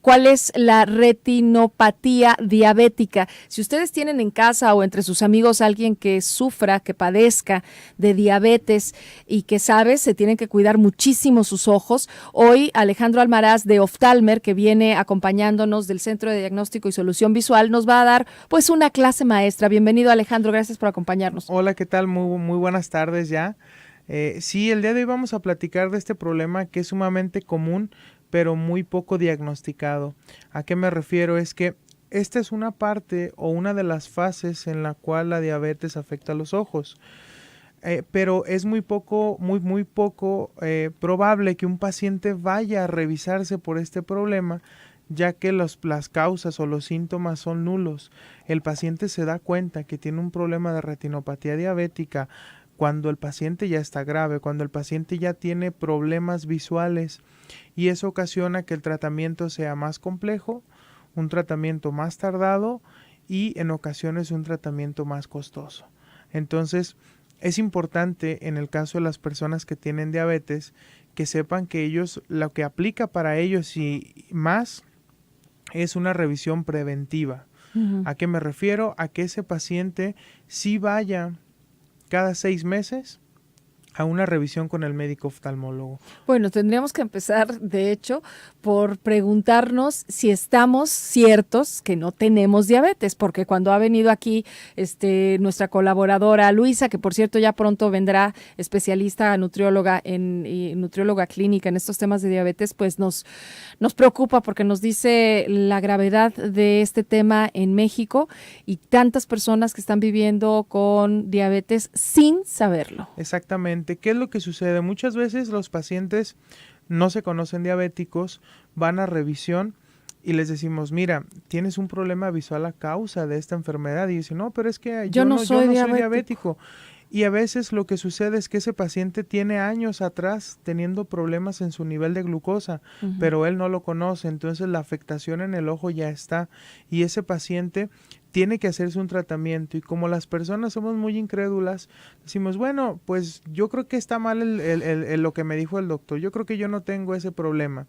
cuál es la retinopatía diabética. Si ustedes tienen en casa o entre sus amigos alguien que sufra, que padezca de diabetes y que sabe, se tienen que cuidar muchísimo sus ojos. Hoy Alejandro Almaraz de Oftalmer, que viene acompañándonos del Centro de Diagnóstico y Solución Visual, nos va a dar pues una clase maestra. Bienvenido, Alejandro, gracias por acompañarnos. Hola, ¿qué tal? Muy buenas tardes ya. Sí, el día de hoy vamos a platicar de este problema que es sumamente común, pero muy poco diagnosticado. ¿A qué me refiero? Es que esta es una parte o una de las fases en la cual la diabetes afecta a los ojos. Pero es muy poco probable que un paciente vaya a revisarse por este problema, ya que las causas o los síntomas son nulos. El paciente se da cuenta que tiene un problema de retinopatía diabética cuando el paciente ya está grave, cuando el paciente ya tiene problemas visuales, y eso ocasiona que el tratamiento sea más complejo, un tratamiento más tardado y en ocasiones un tratamiento más costoso. Entonces, es importante en el caso de las personas que tienen diabetes que sepan que ellos, lo que aplica para ellos y más es una revisión preventiva. ¿A qué me refiero? A que ese paciente sí vaya cada 6 meses a una revisión con el médico oftalmólogo. Bueno, tendríamos que empezar, de hecho, por preguntarnos si estamos ciertos que no tenemos diabetes, porque cuando ha venido aquí nuestra colaboradora Luisa, que por cierto ya pronto vendrá, especialista nutrióloga nutrióloga clínica en estos temas de diabetes, pues nos preocupa porque nos dice la gravedad de este tema en México y tantas personas que están viviendo con diabetes sin saberlo. Exactamente. ¿Qué es lo que sucede? Muchas veces los pacientes no se conocen diabéticos, van a revisión y les decimos, mira, tienes un problema visual a causa de esta enfermedad. Y dicen, no, pero es que yo no soy diabético. Y a veces lo que sucede es que ese paciente tiene años atrás teniendo problemas en su nivel de glucosa, pero él no lo conoce, entonces la afectación en el ojo ya está y ese paciente tiene que hacerse un tratamiento. Y como las personas somos muy incrédulas, decimos, bueno, pues yo creo que está mal lo que me dijo el doctor, yo creo que yo no tengo ese problema.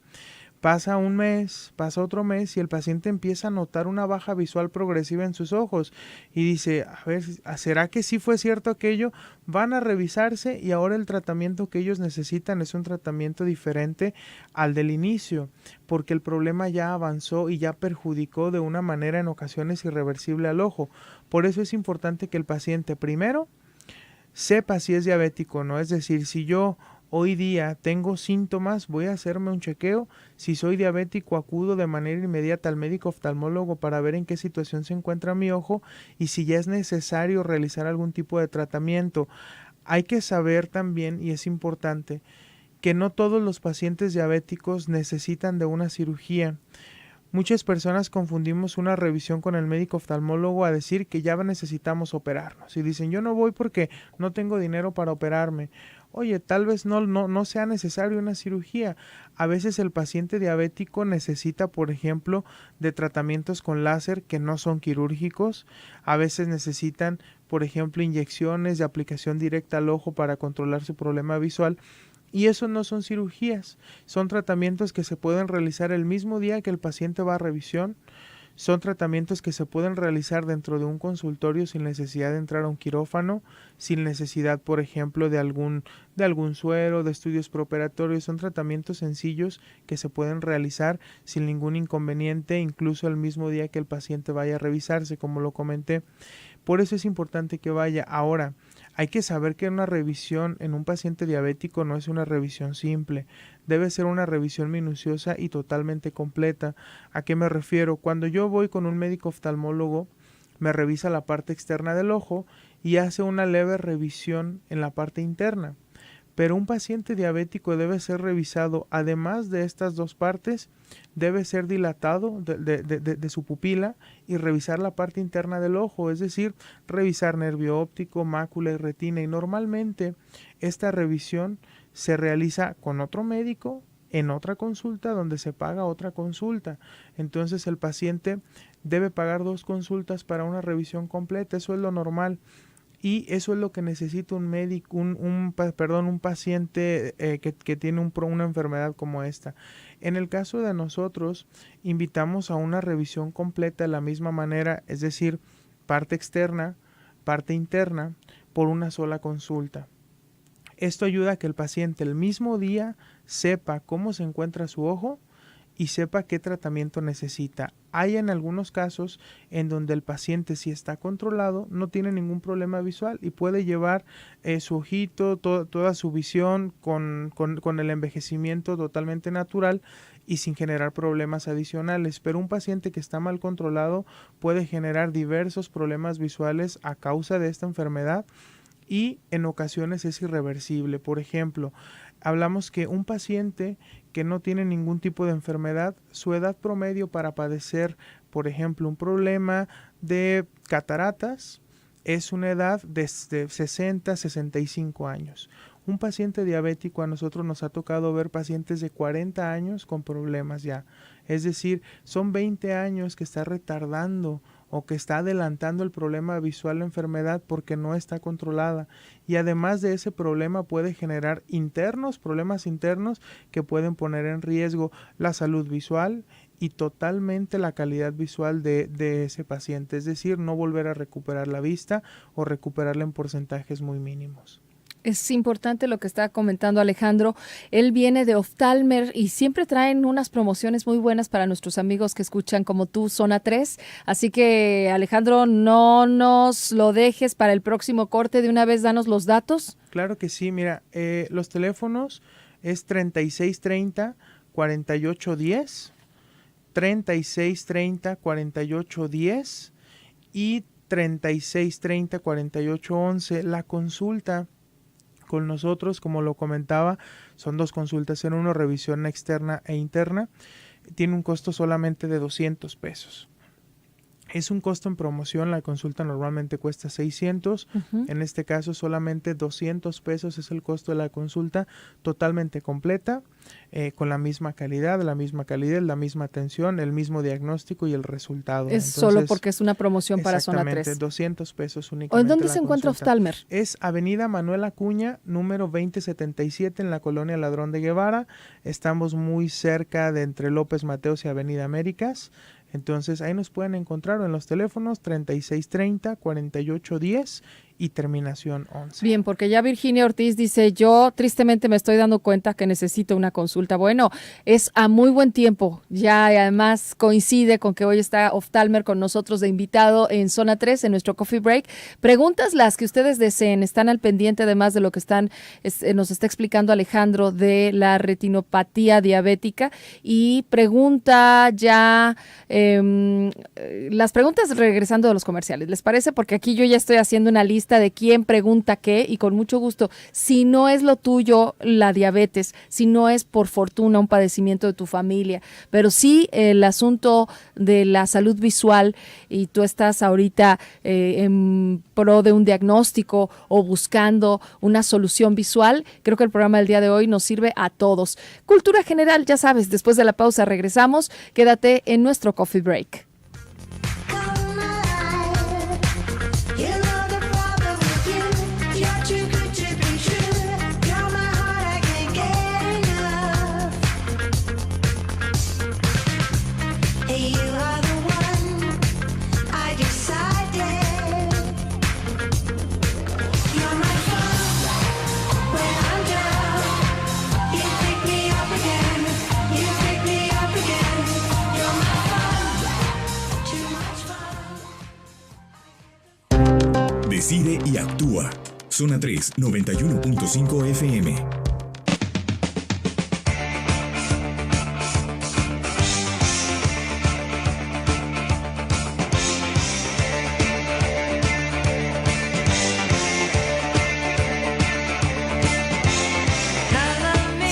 Pasa un mes, pasa otro mes y el paciente empieza a notar una baja visual progresiva en sus ojos y dice, a ver, ¿será que sí fue cierto aquello? Van a revisarse y ahora el tratamiento que ellos necesitan es un tratamiento diferente al del inicio, porque el problema ya avanzó y ya perjudicó de una manera en ocasiones irreversible al ojo. Por eso es importante que el paciente primero sepa si es diabético o no, es decir, si yo hoy día tengo síntomas, voy a hacerme un chequeo. Si soy diabético, acudo de manera inmediata al médico oftalmólogo para ver en qué situación se encuentra mi ojo y si ya es necesario realizar algún tipo de tratamiento. Hay que saber también, y es importante, que no todos los pacientes diabéticos necesitan de una cirugía. Muchas personas confundimos una revisión con el médico oftalmólogo a decir que ya necesitamos operarnos y dicen yo no voy porque no tengo dinero para operarme. Oye, tal vez no sea necesario una cirugía. A veces el paciente diabético necesita, por ejemplo, de tratamientos con láser que no son quirúrgicos. A veces necesitan, por ejemplo, inyecciones de aplicación directa al ojo para controlar su problema visual. Y eso no son cirugías, son tratamientos que se pueden realizar el mismo día que el paciente va a revisión, son tratamientos que se pueden realizar dentro de un consultorio sin necesidad de entrar a un quirófano, sin necesidad, por ejemplo, de algún suero, de estudios preoperatorios, son tratamientos sencillos que se pueden realizar sin ningún inconveniente, incluso el mismo día que el paciente vaya a revisarse, como lo comenté. Por eso es importante que vaya. Ahora, hay que saber que una revisión en un paciente diabético no es una revisión simple, debe ser una revisión minuciosa y totalmente completa. ¿A qué me refiero? Cuando yo voy con un médico oftalmólogo, me revisa la parte externa del ojo y hace una leve revisión en la parte interna. Pero un paciente diabético debe ser revisado, además de estas dos partes, debe ser dilatado de su pupila y revisar la parte interna del ojo, es decir, revisar nervio óptico, mácula y retina. Y normalmente esta revisión se realiza con otro médico en otra consulta donde se paga otra consulta. Entonces el paciente debe pagar 2 consultas para una revisión completa, eso es lo normal. y eso es lo que necesita un médico, un paciente que tiene una enfermedad como esta. En el caso de nosotros, invitamos a una revisión completa de la misma manera, es decir, parte externa, parte interna, por una sola consulta. Esto ayuda a que el paciente el mismo día sepa cómo se encuentra su ojo y sepa qué tratamiento necesita. Hay en algunos casos en donde el paciente, si está controlado, no tiene ningún problema visual y puede llevar su ojito, toda su visión con el envejecimiento totalmente natural y sin generar problemas adicionales. Pero un paciente que está mal controlado puede generar diversos problemas visuales a causa de esta enfermedad y en ocasiones es irreversible. Por ejemplo, hablamos que un paciente que no tiene ningún tipo de enfermedad, su edad promedio para padecer, por ejemplo, un problema de cataratas es una edad de 60, 65 años. Un paciente diabético, a nosotros nos ha tocado ver pacientes de 40 años con problemas ya. Es decir, son 20 años que está retardando o que está adelantando el problema visual, la enfermedad, porque no está controlada. Y además de ese problema puede generar problemas internos que pueden poner en riesgo la salud visual y totalmente la calidad visual de ese paciente. Es decir, no volver a recuperar la vista o recuperarla en porcentajes muy mínimos. Es importante lo que está comentando Alejandro. Él viene de Oftalmer y siempre traen unas promociones muy buenas para nuestros amigos que escuchan como tú, Zona 3. Así que, Alejandro, no nos lo dejes para el próximo corte. De una vez, danos los datos. Claro que sí. Mira, los teléfonos es 3630-4810, 3630-4810 y 3630-4811. La consulta con nosotros, como lo comentaba, son 2 consultas en uno, revisión externa e interna. Tiene un costo solamente de 200 pesos. Es un costo en promoción, la consulta normalmente cuesta 600, en este caso solamente 200 pesos es el costo de la consulta, totalmente completa, con la misma calidad, la misma atención, el mismo diagnóstico y el resultado. Es solo porque es una promoción para Zona 3. Exactamente, 200 pesos únicamente. ¿O en dónde se encuentra Oftalmer? Es Avenida Manuel Acuña, número 2077, en la colonia Ladrón de Guevara. Estamos muy cerca de entre López Mateos y Avenida Américas. Entonces ahí nos pueden encontrar en los teléfonos 3630-4810 y terminación 11. Bien, porque ya Virginia Ortiz dice, yo tristemente me estoy dando cuenta que necesito una consulta. Bueno, es a muy buen tiempo, ya además coincide con que hoy está Oftalmer con nosotros de invitado en Zona 3, en nuestro Coffee Break. Preguntas las que ustedes deseen, están al pendiente además de lo que nos está explicando Alejandro de la retinopatía diabética y pregunta ya, las preguntas regresando de los comerciales, ¿les parece? Porque aquí yo ya estoy haciendo una lista de quién pregunta qué y con mucho gusto, si no es lo tuyo la diabetes, si no es por fortuna un padecimiento de tu familia, pero sí el asunto de la salud visual y tú estás ahorita en pro de un diagnóstico o buscando una solución visual, creo que el programa del día de hoy nos sirve a todos. Cultura general, ya sabes, después de la pausa regresamos, quédate en nuestro Coffee Break. Decide y actúa. Zona 3, 91.5 FM.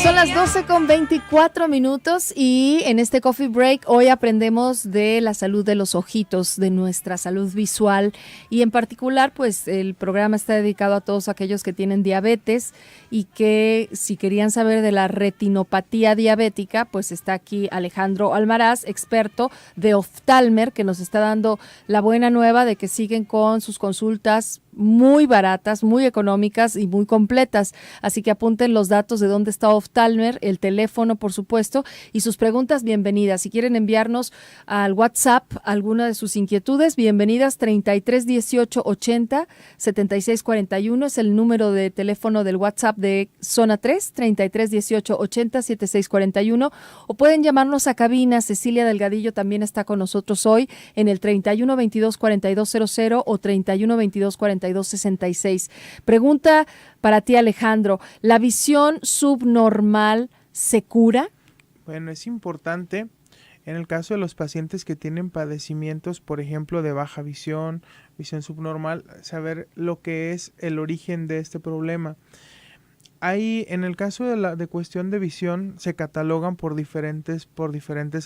Son las 12:24 y en este Coffee Break hoy aprendemos de la salud de los ojitos, de nuestra salud visual y en particular pues el programa está dedicado a todos aquellos que tienen diabetes y que si querían saber de la retinopatía diabética pues está aquí Alejandro Almaraz, experto de Oftalmer, que nos está dando la buena nueva de que siguen con sus consultas muy baratas, muy económicas y muy completas. Así que apunten los datos de dónde está Oftalmer, el teléfono, por supuesto, y sus preguntas, bienvenidas. Si quieren enviarnos al WhatsApp alguna de sus inquietudes, bienvenidas. 33 18 80 76 41 es el número de teléfono del WhatsApp de Zona 3, 33 18 80 76 41, o pueden llamarnos a cabina. Cecilia Delgadillo también está con nosotros hoy en el 31 22 42 00 o 31 22 42 66. Pregunta para ti, Alejandro, ¿la visión subnormal se cura? Bueno, es importante en el caso de los pacientes que tienen padecimientos, por ejemplo, de baja visión, visión subnormal, saber lo que es el origen de este problema. Hay, en el caso de cuestión de visión, se catalogan por diferentes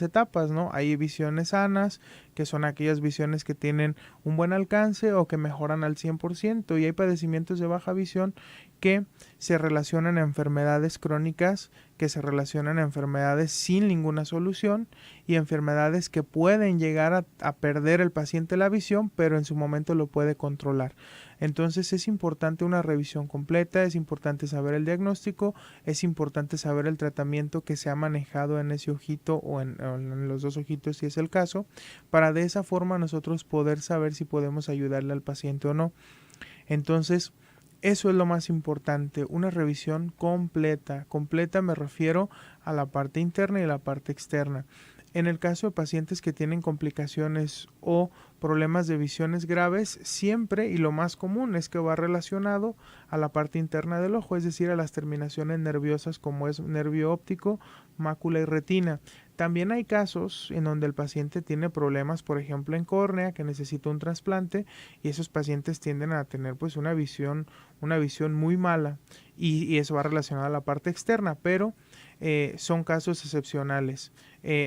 etapas, ¿no? Hay visiones sanas, que son aquellas visiones que tienen un buen alcance o que mejoran al 100%, y hay padecimientos de baja visión que se relacionan a enfermedades crónicas, que se relacionan a enfermedades sin ninguna solución y enfermedades que pueden llegar a perder el paciente la visión, pero en su momento lo puede controlar. Entonces es importante una revisión completa, es importante saber el diagnóstico, es importante saber el tratamiento que se ha manejado en ese ojito o en los dos ojitos si es el caso, para de esa forma nosotros poder saber si podemos ayudarle al paciente o no. Entonces, eso es lo más importante, una revisión completa. Completa me refiero a la parte interna y la parte externa. En el caso de pacientes que tienen complicaciones o problemas de visiones graves, siempre y lo más común es que va relacionado a la parte interna del ojo, es decir, a las terminaciones nerviosas como es nervio óptico, mácula y retina. También hay casos en donde el paciente tiene problemas, por ejemplo, en córnea, que necesita un trasplante, y esos pacientes tienden a tener pues una visión muy mala, y eso va relacionado a la parte externa, pero son casos excepcionales.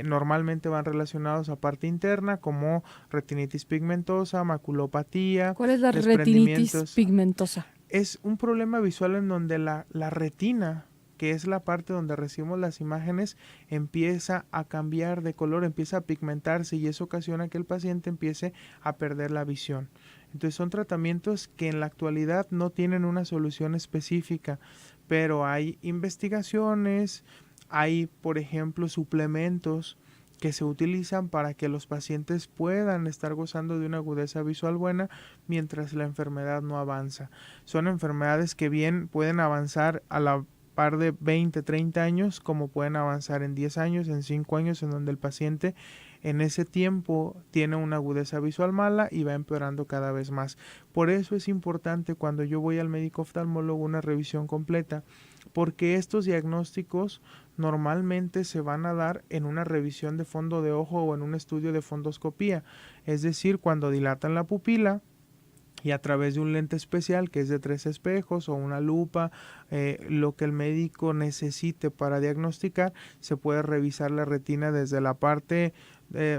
Normalmente van relacionados a parte interna como retinitis pigmentosa, maculopatía. ¿Cuál es la retinitis pigmentosa? Es un problema visual en donde la retina, que es la parte donde recibimos las imágenes, empieza a cambiar de color, empieza a pigmentarse, y eso ocasiona que el paciente empiece a perder la visión. Entonces son tratamientos que en la actualidad no tienen una solución específica, pero hay investigaciones, hay, por ejemplo, suplementos que se utilizan para que los pacientes puedan estar gozando de una agudeza visual buena mientras la enfermedad no avanza. Son enfermedades que bien pueden avanzar a la par de 20, 30 años, como pueden avanzar en 10 años, en 5 años, en donde el paciente en ese tiempo tiene una agudeza visual mala y va empeorando cada vez más. Por eso es importante cuando yo voy al médico oftalmólogo una revisión completa, porque estos diagnósticos normalmente se van a dar en una revisión de fondo de ojo o en un estudio de fundoscopía, es decir, cuando dilatan la pupila y a través de un lente especial que es de 3 espejos o una lupa, lo que el médico necesite para diagnosticar, se puede revisar la retina desde la parte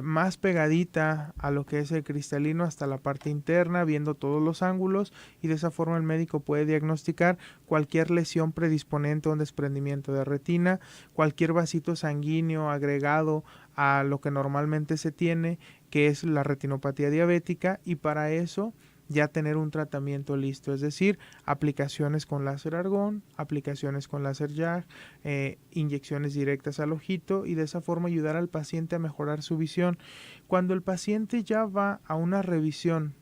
más pegadita a lo que es el cristalino hasta la parte interna, viendo todos los ángulos, y de esa forma el médico puede diagnosticar cualquier lesión predisponente a un desprendimiento de retina, cualquier vasito sanguíneo agregado a lo que normalmente se tiene, que es la retinopatía diabética, y para eso ya tener un tratamiento listo, es decir, aplicaciones con láser argón, aplicaciones con láser YAG, inyecciones directas al ojito, y de esa forma ayudar al paciente a mejorar su visión. Cuando el paciente ya va a una revisión,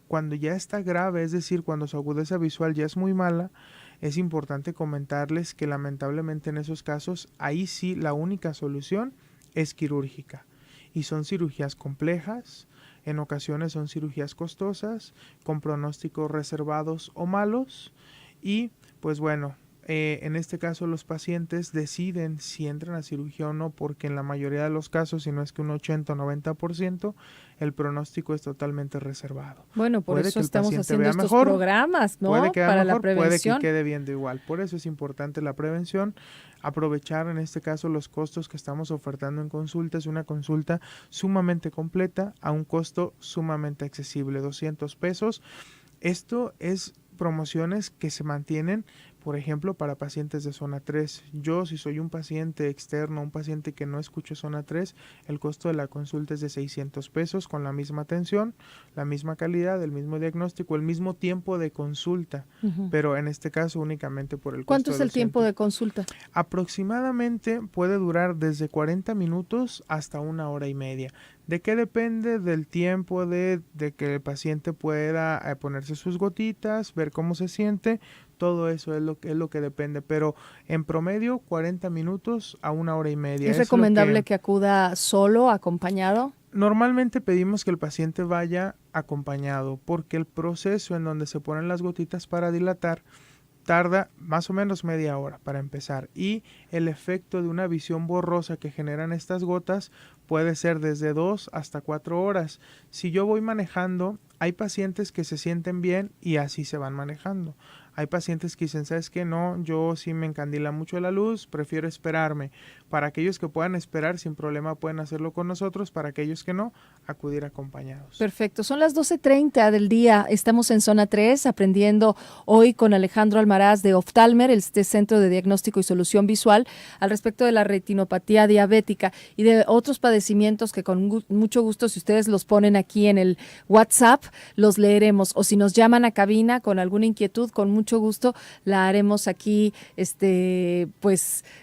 cuando ya está grave, es decir, cuando su agudeza visual ya es muy mala, es importante comentarles que lamentablemente en esos casos, ahí sí la única solución es quirúrgica, y son cirugías complejas. En ocasiones son cirugías costosas, con pronósticos reservados o malos, y pues bueno, en este caso los pacientes deciden si entran a cirugía o no, porque en la mayoría de los casos, si no es que un 80 o 90%, el pronóstico es totalmente reservado. Bueno, por puede eso que el estamos paciente haciendo vea estos mejor, programas, ¿no? puede que vea para mejor, la prevención. puede que quede viendo igual. Por eso es importante la prevención, aprovechar en este caso los costos que estamos ofertando en consulta. Es una consulta sumamente completa a un costo sumamente accesible, 200 pesos. Esto es promociones que se mantienen por ejemplo, para pacientes de zona 3. Yo, si soy un paciente externo, un paciente que no escucho zona 3, el costo de la consulta es de 600 pesos con la misma atención, la misma calidad, el mismo diagnóstico, el mismo tiempo de consulta, pero en este caso únicamente por el costo. ¿Cuánto es el tiempo de consulta? Aproximadamente puede durar desde 40 minutos hasta 1 hora y media. ¿De qué depende? Del tiempo de que el paciente pueda ponerse sus gotitas, ver cómo se siente. Todo eso es lo que depende, pero en promedio 40 minutos a 1 hora y media. ¿Es recomendable que acuda solo, acompañado? Normalmente pedimos que el paciente vaya acompañado porque el proceso en donde se ponen las gotitas para dilatar tarda más o menos media hora para empezar, y el efecto de una visión borrosa que generan estas gotas puede ser desde 2 hasta 4 horas. Si yo voy manejando, hay pacientes que se sienten bien y así se van manejando. Hay pacientes que dicen, ¿sabes qué? No, yo sí me encandila mucho la luz, prefiero esperarme. Para aquellos que puedan esperar sin problema pueden hacerlo con nosotros, para aquellos que no, acudir acompañados. Perfecto, son las 12:30 del día, estamos en Zona 3 aprendiendo hoy con Alejandro Almaraz de Oftalmer, este Centro de Diagnóstico y Solución Visual, al respecto de la retinopatía diabética y de otros padecimientos que con mucho gusto, si ustedes los ponen aquí en el WhatsApp, los leeremos, o si nos llaman a cabina con alguna inquietud, con mucho gusto la haremos aquí,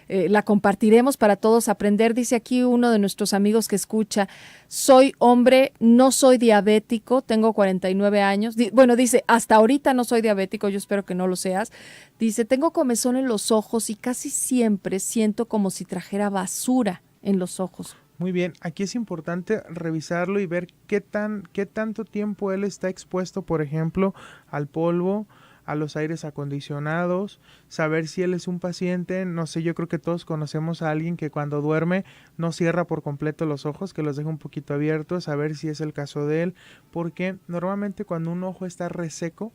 la compartiremos para todos aprender. Dice aquí uno de nuestros amigos que escucha, soy hombre, no soy diabético, tengo 49 años. Dice, hasta ahorita no soy diabético, yo espero que no lo seas. Dice, tengo comezón en los ojos y casi siempre siento como si trajera basura en los ojos. Muy bien, aquí es importante revisarlo y ver qué tanto tiempo él está expuesto, por ejemplo, al polvo, a los aires acondicionados, saber si él es un paciente, no sé, yo creo que todos conocemos a alguien que cuando duerme no cierra por completo los ojos, que los deja un poquito abiertos, saber si es el caso de él, porque normalmente cuando un ojo está reseco,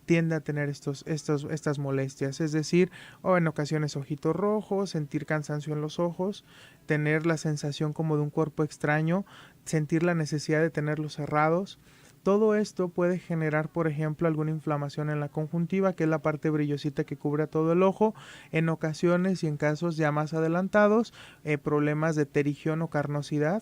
tiende a tener estas molestias, es decir, o en ocasiones ojitos rojos, sentir cansancio en los ojos, tener la sensación como de un cuerpo extraño, sentir la necesidad de tenerlos cerrados. Todo esto puede generar, por ejemplo, alguna inflamación en la conjuntiva, que es la parte brillosita que cubre a todo el ojo. En ocasiones y en casos ya más adelantados, problemas de terigión o carnosidad.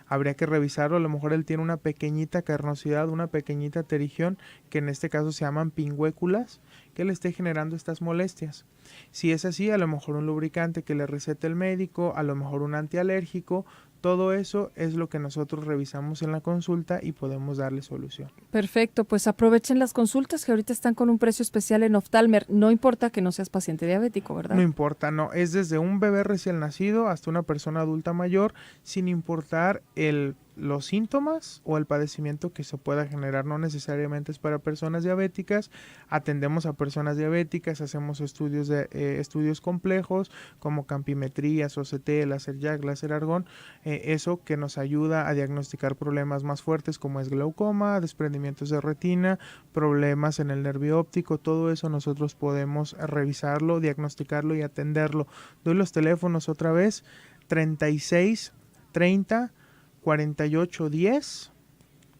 Habría que revisarlo, a lo mejor él tiene una pequeñita carnosidad, una pequeñita terigión, que en este caso se llaman pingüéculas, que le esté generando estas molestias. Si es así, a lo mejor un lubricante que le recete el médico, a lo mejor un antialérgico. Todo eso es lo que nosotros revisamos en la consulta y podemos darle solución. Perfecto, pues aprovechen las consultas que ahorita están con un precio especial en Oftalmer. No importa que no seas paciente diabético, ¿verdad? No importa, no. Es desde un bebé recién nacido hasta una persona adulta mayor, sin importar los síntomas o el padecimiento que se pueda generar. No necesariamente es para personas diabéticas. Atendemos a personas diabéticas, hacemos estudios complejos como campimetrías, OCT, láser Jack, láser argón. Eso que nos ayuda a diagnosticar problemas más fuertes como es glaucoma, desprendimientos de retina, problemas en el nervio óptico. Todo eso nosotros podemos revisarlo, diagnosticarlo y atenderlo. Doy los teléfonos otra vez: 36 30 48 10,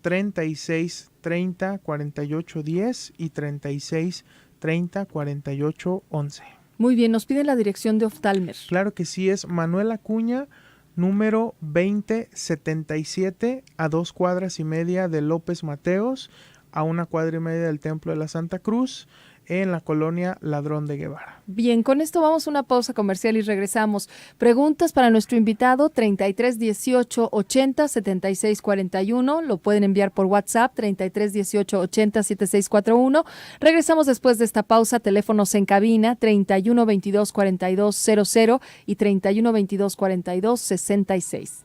36 30 48 10 y 36 30 48 11. Muy bien, nos piden la dirección de Oftalmer. Claro que sí, es Manuel Acuña, número 2077, a 2 cuadras y media de López Mateos, a 1 cuadra y media del Templo de la Santa Cruz, en la colonia Ladrón de Guevara. Bien, con esto vamos a una pausa comercial y regresamos. Preguntas para nuestro invitado, 33 18 80 76 41. Lo pueden enviar por WhatsApp, 33 18 80 76 41. Regresamos después de esta pausa. Teléfonos en cabina, 31 22 42 00 y 31 22 42 66.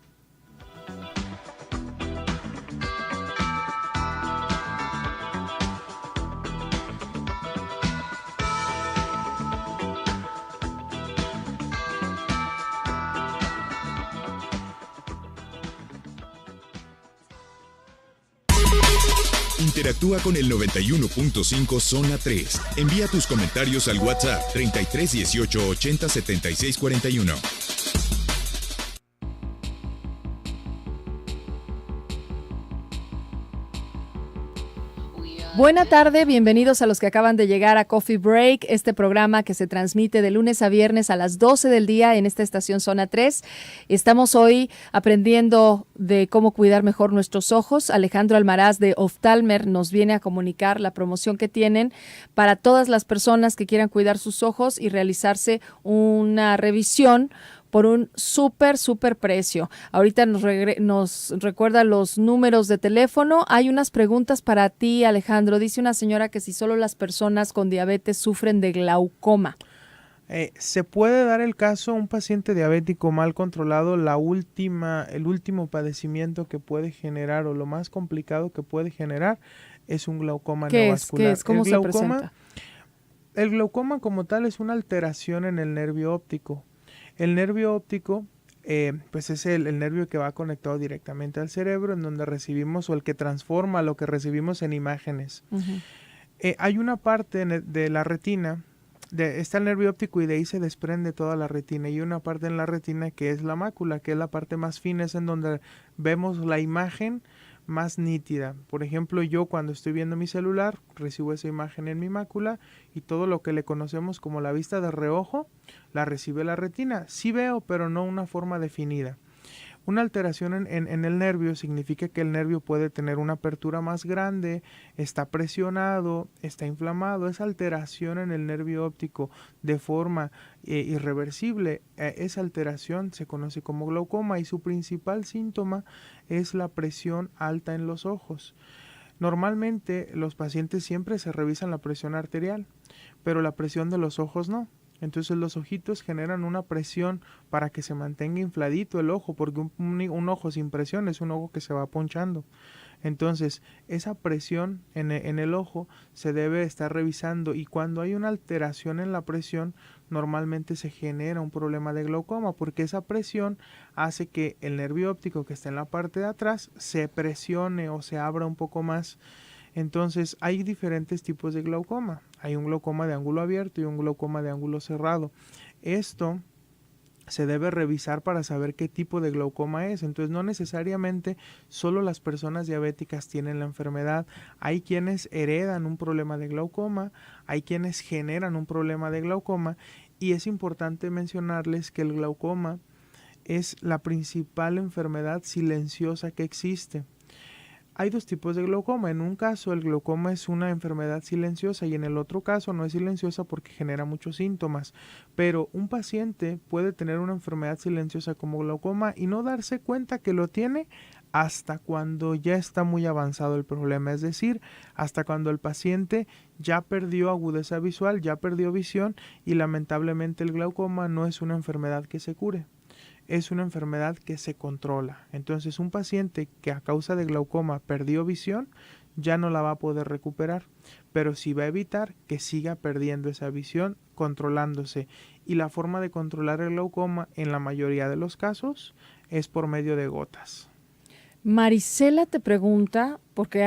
Interactúa con el 91.5 Zona 3. Envía tus comentarios al WhatsApp 33 18 80 76 41. We are Buena tarde, bienvenidos a los que acaban de llegar a Coffee Break, este programa que se transmite de lunes a viernes a las 12 del día en esta estación Zona 3. Estamos hoy aprendiendo de cómo cuidar mejor nuestros ojos. Alejandro Almaraz de Oftalmer nos viene a comunicar la promoción que tienen para todas las personas que quieran cuidar sus ojos y realizarse una revisión por un súper precio. Ahorita nos recuerda los números de teléfono. Hay unas preguntas para ti, Alejandro. Dice una señora que si solo las personas con diabetes sufren de glaucoma. Se puede dar el caso, un paciente diabético mal controlado, el último padecimiento que puede generar o lo más complicado que puede generar es un glaucoma neovascular. ¿Qué es? ¿Cómo se presenta? El glaucoma como tal es una alteración en el nervio óptico. El nervio óptico pues es el nervio que va conectado directamente al cerebro, en donde recibimos, o el que transforma lo que recibimos en imágenes. Uh-huh. Hay una parte de la retina, está el nervio óptico y de ahí se desprende toda la retina, y una parte en la retina que es la mácula, que es la parte más fina, es en donde vemos la imagen más nítida. Por ejemplo, yo cuando estoy viendo mi celular, recibo esa imagen en mi mácula, y todo lo que le conocemos como la vista de reojo, la recibe la retina. Sí veo, pero no una forma definida. Una alteración en el nervio significa que el nervio puede tener una apertura más grande, está presionado, está inflamado. Esa alteración en el nervio óptico de forma irreversible, esa alteración se conoce como glaucoma, y su principal síntoma es la presión alta en los ojos. Normalmente los pacientes siempre se revisan la presión arterial, pero la presión de los ojos no. Entonces los ojitos generan una presión para que se mantenga infladito el ojo, porque un ojo sin presión es un ojo que se va ponchando. Entonces esa presión en el ojo se debe estar revisando, y cuando hay una alteración en la presión normalmente se genera un problema de glaucoma, porque esa presión hace que el nervio óptico que está en la parte de atrás se presione o se abra un poco más. Entonces hay diferentes tipos de glaucoma. Hay un glaucoma de ángulo abierto y un glaucoma de ángulo cerrado. Esto se debe revisar para saber qué tipo de glaucoma es. Entonces no necesariamente solo las personas diabéticas tienen la enfermedad. Hay quienes heredan un problema de glaucoma, hay quienes generan un problema de glaucoma, y es importante mencionarles que el glaucoma es la principal enfermedad silenciosa que existe. Hay dos tipos de glaucoma. En un caso el glaucoma es una enfermedad silenciosa, y en el otro caso no es silenciosa porque genera muchos síntomas. Pero un paciente puede tener una enfermedad silenciosa como glaucoma y no darse cuenta que lo tiene hasta cuando ya está muy avanzado el problema, es decir, hasta cuando el paciente ya perdió agudeza visual, ya perdió visión, y lamentablemente el glaucoma no es una enfermedad que se cure. Es una enfermedad que se controla. Entonces un paciente que a causa de glaucoma perdió visión ya no la va a poder recuperar, pero sí va a evitar que siga perdiendo esa visión controlándose. Y la forma de controlar el glaucoma en la mayoría de los casos es por medio de gotas. Marisela te pregunta, porque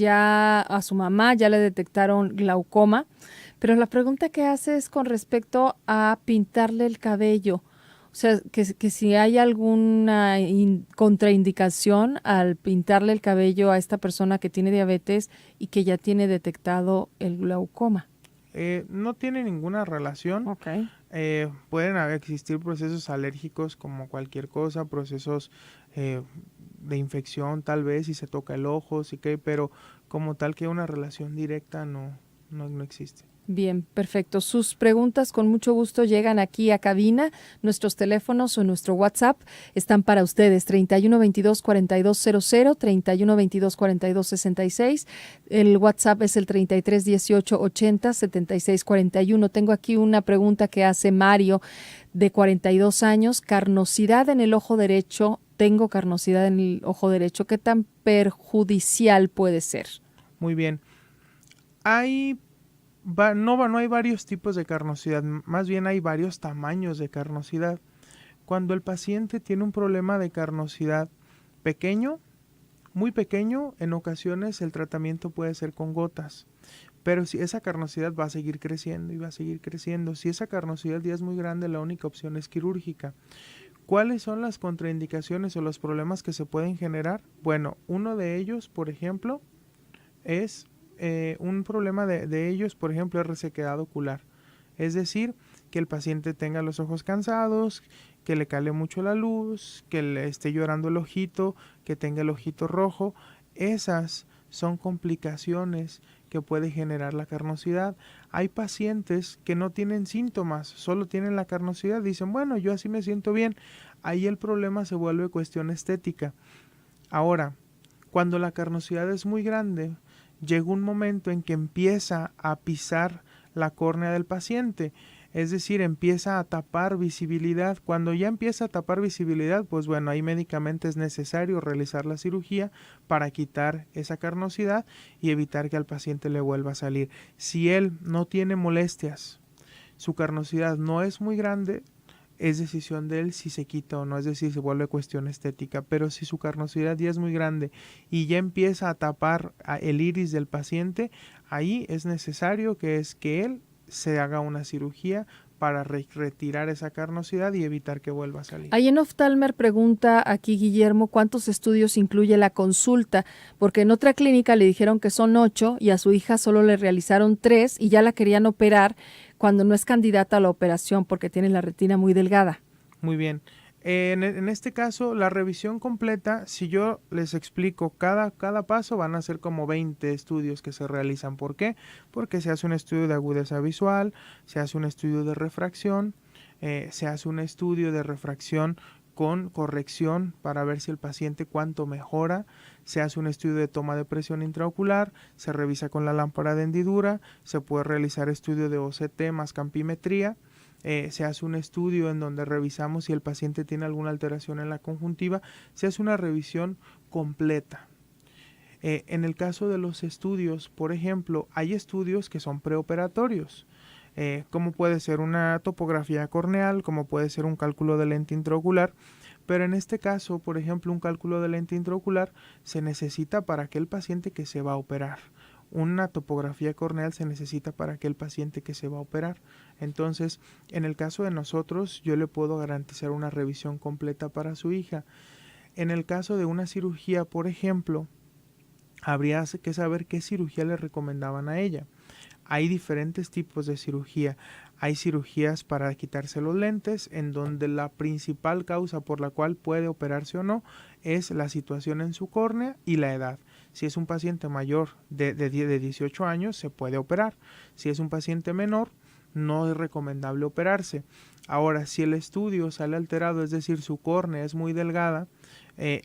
a su mamá ya le detectaron glaucoma, pero la pregunta que hace es con respecto a pintarle el cabello. O sea, que si hay alguna contraindicación al pintarle el cabello a esta persona que tiene diabetes y que ya tiene detectado el glaucoma. No tiene ninguna relación. Okay. Pueden existir procesos alérgicos como cualquier cosa, procesos de infección tal vez si se toca el ojo, sí que, pero como tal que una relación directa no existe. Bien, perfecto. Sus preguntas con mucho gusto llegan aquí a cabina. Nuestros teléfonos o nuestro WhatsApp están para ustedes, 3122-4200, 3122-4266. El WhatsApp es el 3318-80-7641. Tengo aquí una pregunta que hace Mario, de 42 años, carnosidad en el ojo derecho. Tengo carnosidad en el ojo derecho. ¿Qué tan perjudicial puede ser? Muy bien. No hay varios tipos de carnosidad, más bien hay varios tamaños de carnosidad. Cuando el paciente tiene un problema de carnosidad pequeño, muy pequeño, en ocasiones el tratamiento puede ser con gotas. Pero si esa carnosidad va a seguir creciendo y va a seguir creciendo, si esa carnosidad ya es muy grande, la única opción es quirúrgica. ¿Cuáles son las contraindicaciones o los problemas que se pueden generar? Bueno, uno de ellos, por ejemplo, es un problema de ellos, por ejemplo, es resequedad ocular. Es decir, que el paciente tenga los ojos cansados, que le cale mucho la luz, que le esté llorando el ojito, que tenga el ojito rojo. Esas son complicaciones que puede generar la carnosidad. Hay pacientes que no tienen síntomas, solo tienen la carnosidad, dicen, bueno, yo así me siento bien. Ahí el problema se vuelve cuestión estética. Ahora, cuando la carnosidad es muy grande, llega un momento en que empieza a pisar la córnea del paciente, es decir, empieza a tapar visibilidad. Cuando ya empieza a tapar visibilidad, pues bueno, ahí médicamente es necesario realizar la cirugía para quitar esa carnosidad y evitar que al paciente le vuelva a salir. Si él no tiene molestias, su carnosidad no es muy grande, es decisión de él si se quita o no, es decir, se vuelve cuestión estética. Pero si su carnosidad ya es muy grande y ya empieza a tapar el iris del paciente, ahí es necesario que él se haga una cirugía para retirar esa carnosidad y evitar que vuelva a salir. Ahí en Oftalmer pregunta aquí Guillermo, ¿cuántos estudios incluye la consulta? Porque en otra clínica le dijeron que son 8 y a su hija solo le realizaron 3 y ya la querían operar cuando no es candidata a la operación porque tiene la retina muy delgada. Muy bien. En este caso, la revisión completa, si yo les explico cada paso, van a ser como 20 estudios que se realizan. ¿Por qué? Porque se hace un estudio de agudeza visual, se hace un estudio de refracción, se hace un estudio de refracción con corrección para ver si el paciente cuánto mejora, se hace un estudio de toma de presión intraocular, se revisa con la lámpara de hendidura, se puede realizar estudio de OCT más campimetría. Se hace un estudio en donde revisamos si el paciente tiene alguna alteración en la conjuntiva, se hace una revisión completa. En el caso de los estudios, por ejemplo, hay estudios que son preoperatorios, como puede ser una topografía corneal, como puede ser un cálculo de lente intraocular, pero en este caso, por ejemplo, un cálculo de lente intraocular se necesita para aquel paciente que se va a operar. Una topografía corneal se necesita para aquel paciente que se va a operar. Entonces, en el caso de nosotros, yo le puedo garantizar una revisión completa para su hija. En el caso de una cirugía, por ejemplo, habría que saber qué cirugía le recomendaban a ella. Hay diferentes tipos de cirugía. Hay cirugías para quitarse los lentes, en donde la principal causa por la cual puede operarse o no es la situación en su córnea y la edad. Si es un paciente mayor de 18 años, se puede operar. Si es un paciente menor, no es recomendable operarse. Ahora, si el estudio sale alterado, es decir, su córnea es muy delgada,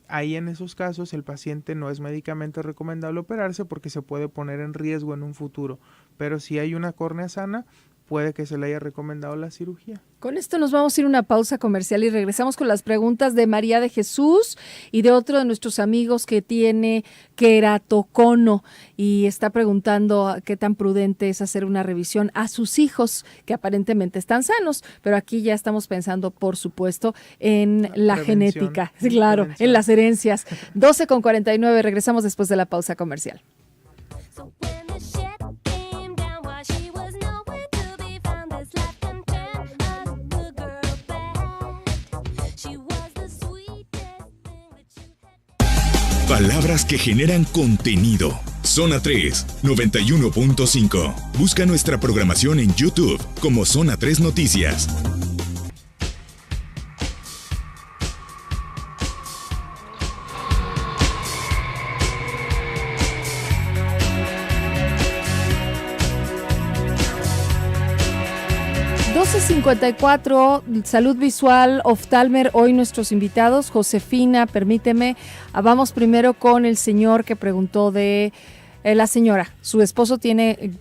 ahí en esos casos el paciente no es médicamente recomendable operarse porque se puede poner en riesgo en un futuro. Pero si hay una córnea sana, puede que se le haya recomendado la cirugía. Con esto nos vamos a ir a una pausa comercial y regresamos con las preguntas de María de Jesús y de otro de nuestros amigos que tiene queratocono y está preguntando qué tan prudente es hacer una revisión a sus hijos que aparentemente están sanos, pero aquí ya estamos pensando, por supuesto, en la genética, claro, en las herencias. 12:49, regresamos después de la pausa comercial. Palabras que generan contenido. Zona 3, 91.5. Busca nuestra programación en YouTube como Zona 3 Noticias. .54, Salud Visual, Oftalmer, hoy nuestros invitados, Josefina, permíteme, vamos primero con el señor que preguntó de la señora, su esposo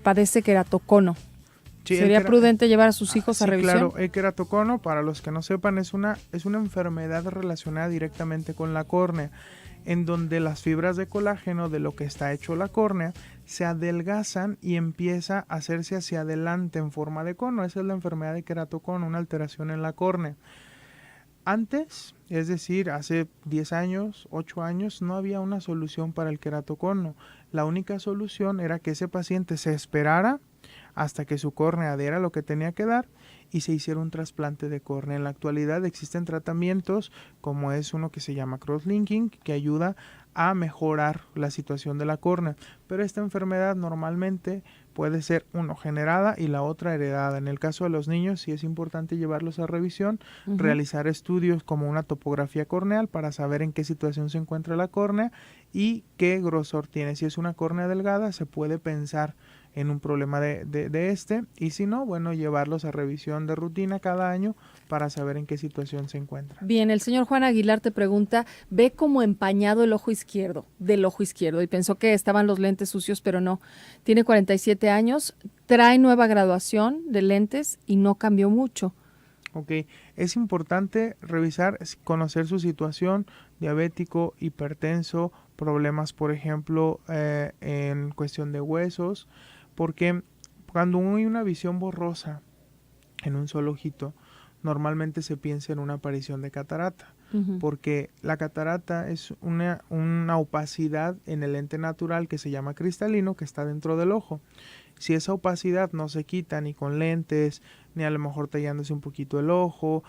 padece queratocono. Sí, ¿sería prudente llevar a sus hijos a revisión? Claro, el queratocono, para los que no sepan, es una enfermedad relacionada directamente con la córnea, en donde las fibras de colágeno de lo que está hecho la córnea se adelgazan y empieza a hacerse hacia adelante en forma de cono. Esa es la enfermedad de queratocono, una alteración en la córnea. Antes, es decir, hace 10 años, 8 años, no había una solución para el queratocono. La única solución era que ese paciente se esperara hasta que su córnea diera lo que tenía que dar y se hiciera un trasplante de córnea. En la actualidad existen tratamientos como es uno que se llama crosslinking, que ayuda a mejorar la situación de la córnea, pero esta enfermedad normalmente puede ser uno generada y la otra heredada. En el caso de los niños sí es importante llevarlos a revisión, realizar estudios como una topografía corneal para saber en qué situación se encuentra la córnea y qué grosor tiene. Si es una córnea delgada se puede pensar en un problema de este, y si no, bueno, llevarlos a revisión de rutina cada año para saber en qué situación se encuentra. Bien, el señor Juan Aguilar te pregunta, ve como empañado el ojo izquierdo, del ojo izquierdo, y pensó que estaban los lentes sucios, pero no. Tiene 47 años, trae nueva graduación de lentes y no cambió mucho. Ok, es importante revisar, conocer su situación, diabético, hipertenso, problemas, por ejemplo, en cuestión de huesos, porque cuando hay una visión borrosa en un solo ojito, normalmente se piensa en una aparición de catarata, porque la catarata es una opacidad en el lente natural que se llama cristalino, que está dentro del ojo. Si esa opacidad no se quita ni con lentes, ni a lo mejor tallándose un poquito el ojo,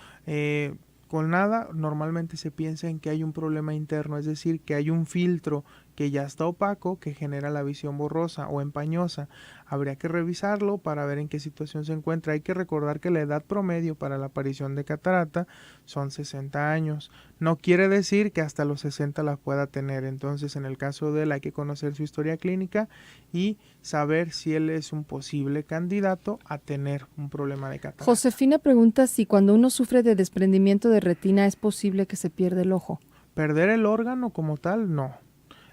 con nada, normalmente se piensa en que hay un problema interno, es decir, que hay un filtro que ya está opaco, que genera la visión borrosa o empañosa. Habría que revisarlo para ver en qué situación se encuentra. Hay que recordar que la edad promedio para la aparición de catarata son 60 años. No quiere decir que hasta los 60 la pueda tener. Entonces, en el caso de él hay que conocer su historia clínica y saber si él es un posible candidato a tener un problema de catarata. Josefina pregunta si cuando uno sufre de desprendimiento de retina es posible que se pierda el ojo. Perder el órgano como tal, no.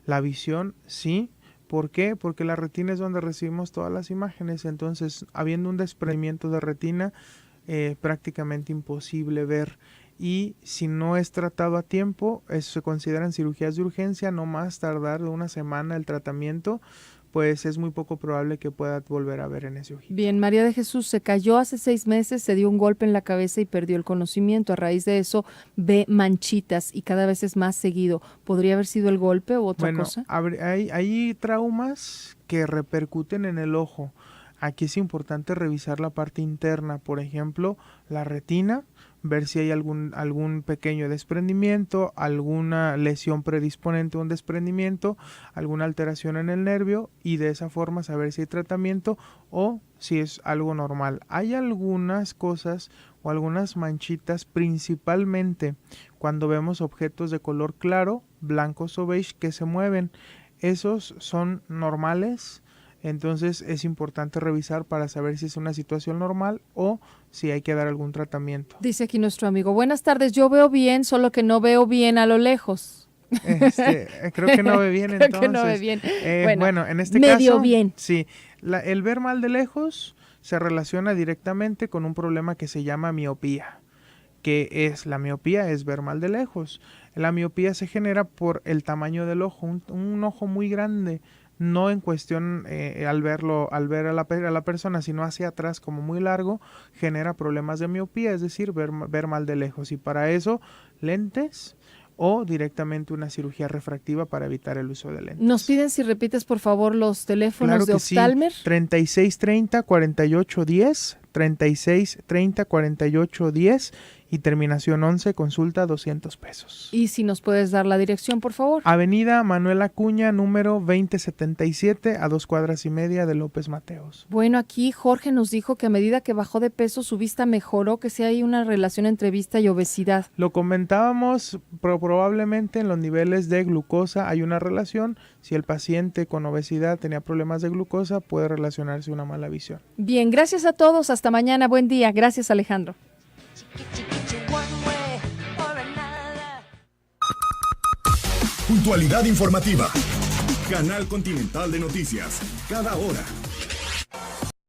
La visión, sí. ¿Por qué? Porque la retina es donde recibimos todas las imágenes. Entonces, habiendo un desprendimiento de retina, prácticamente imposible ver. Y si no es tratado a tiempo, eso se consideran cirugías de urgencia, no más tardar de una semana el tratamiento, pues es muy poco probable que pueda volver a ver en ese ojito. Bien, María de Jesús se cayó hace 6 meses, se dio un golpe en la cabeza y perdió el conocimiento. A raíz de eso ve manchitas y cada vez es más seguido. ¿Podría haber sido el golpe u otra cosa? Hay traumas que repercuten en el ojo. Aquí es importante revisar la parte interna, por ejemplo, la retina, ver si hay algún pequeño desprendimiento, alguna lesión predisponente a un desprendimiento, alguna alteración en el nervio, y de esa forma saber si hay tratamiento o si es algo normal. Hay algunas cosas o algunas manchitas, principalmente cuando vemos objetos de color claro, blancos o beige, que se mueven. Esos son normales. Entonces es importante revisar para saber si es una situación normal o si hay que dar algún tratamiento. Dice aquí nuestro amigo, buenas tardes, yo veo bien, solo que no veo bien a lo lejos. Creo que no ve bien entonces. Creo que no ve bien. Bueno, en este medio caso, bien. Sí, el ver mal de lejos se relaciona directamente con un problema que se llama miopía. La miopía es ver mal de lejos. La miopía se genera por el tamaño del ojo, un ojo muy grande. No en cuestión al ver a la persona, sino hacia atrás como muy largo, genera problemas de miopía, es decir, ver mal de lejos. Y para eso, lentes o directamente una cirugía refractiva para evitar el uso de lentes. Nos piden si repites por favor los teléfonos de Oftalmer. Sí, 3630-4810, 3630-4810 y terminación 11, consulta $200. Y si nos puedes dar la dirección, por favor. Avenida Manuel Acuña, número 2077, a 2 cuadras y media de López Mateos. Bueno, aquí Jorge nos dijo que a medida que bajó de peso su vista mejoró, que sí hay una relación entre vista y obesidad. Lo comentábamos, probablemente en los niveles de glucosa hay una relación. Si el paciente con obesidad tenía problemas de glucosa, puede relacionarse una mala visión. Bien, gracias a todos. Hasta mañana. Buen día. Gracias, Alejandro. Puntualidad informativa. Canal Continental de Noticias. Cada hora.